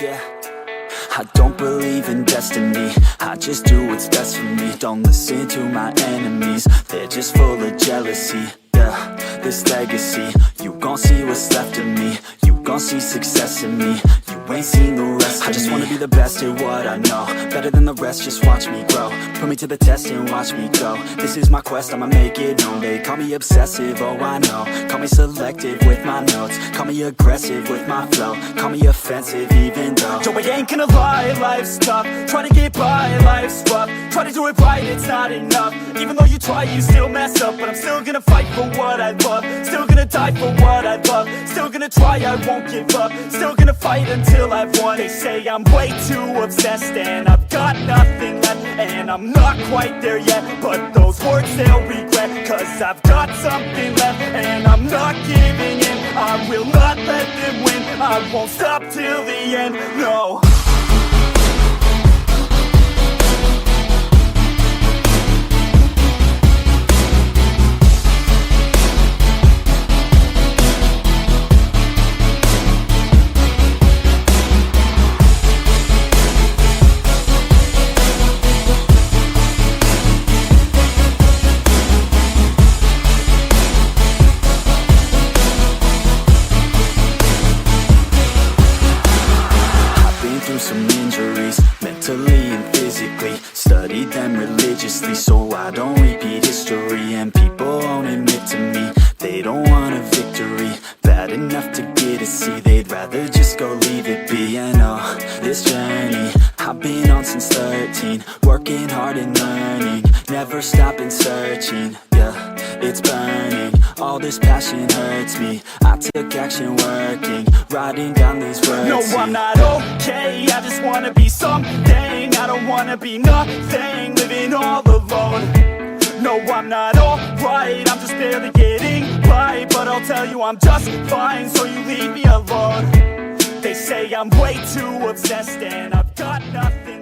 Yeah, I don't believe in destiny, I just do what's best for me. Don't listen to my enemies, they're just full of jealousy. Yeah, this legacy, you gon' see what's left of me. You gon' see success in me, you ain't seen the rest of me. I just wanna be the best at what I know, better than the rest, just watch me grow. Put me to the test and watch me go. This is my quest, I'ma make it known. They call me obsessive, oh I know. Call me selective with my notes, call me aggressive with my flow. Call me offensive even though Joe, I ain't gonna lie, life's tough. Try to get by, life's rough. Try to do it right, it's not enough. Even though you try, you still mess up. But I'm still gonna fight for what I love, still gonna die for what I love. Still gonna try, I won't give up. Still gonna fight until I've won. They say I'm way too obsessed and I've got nothing left, and I'm not quite there yet, but those words they'll regret. Cause I've got something left and I'm not giving in. I will not let them win, I won't stop till the end, no. Some injuries, mentally and physically. Studied them religiously so I don't repeat history. And people won't admit to me they don't want a victory bad enough to get a C. They'd rather just go leave it be. And oh, this journey I've been on since 13, working hard and learning, never stopping searching. Yeah, it's burning, all this passion hurts me. I took action working, writing down these words. No, I'm not okay, I just wanna be something. I don't wanna be nothing, living all alone. No, I'm not alright, I'm just barely getting by. But I'll tell you I'm just fine, so you leave me alone. They say I'm way too obsessed and I've got nothing.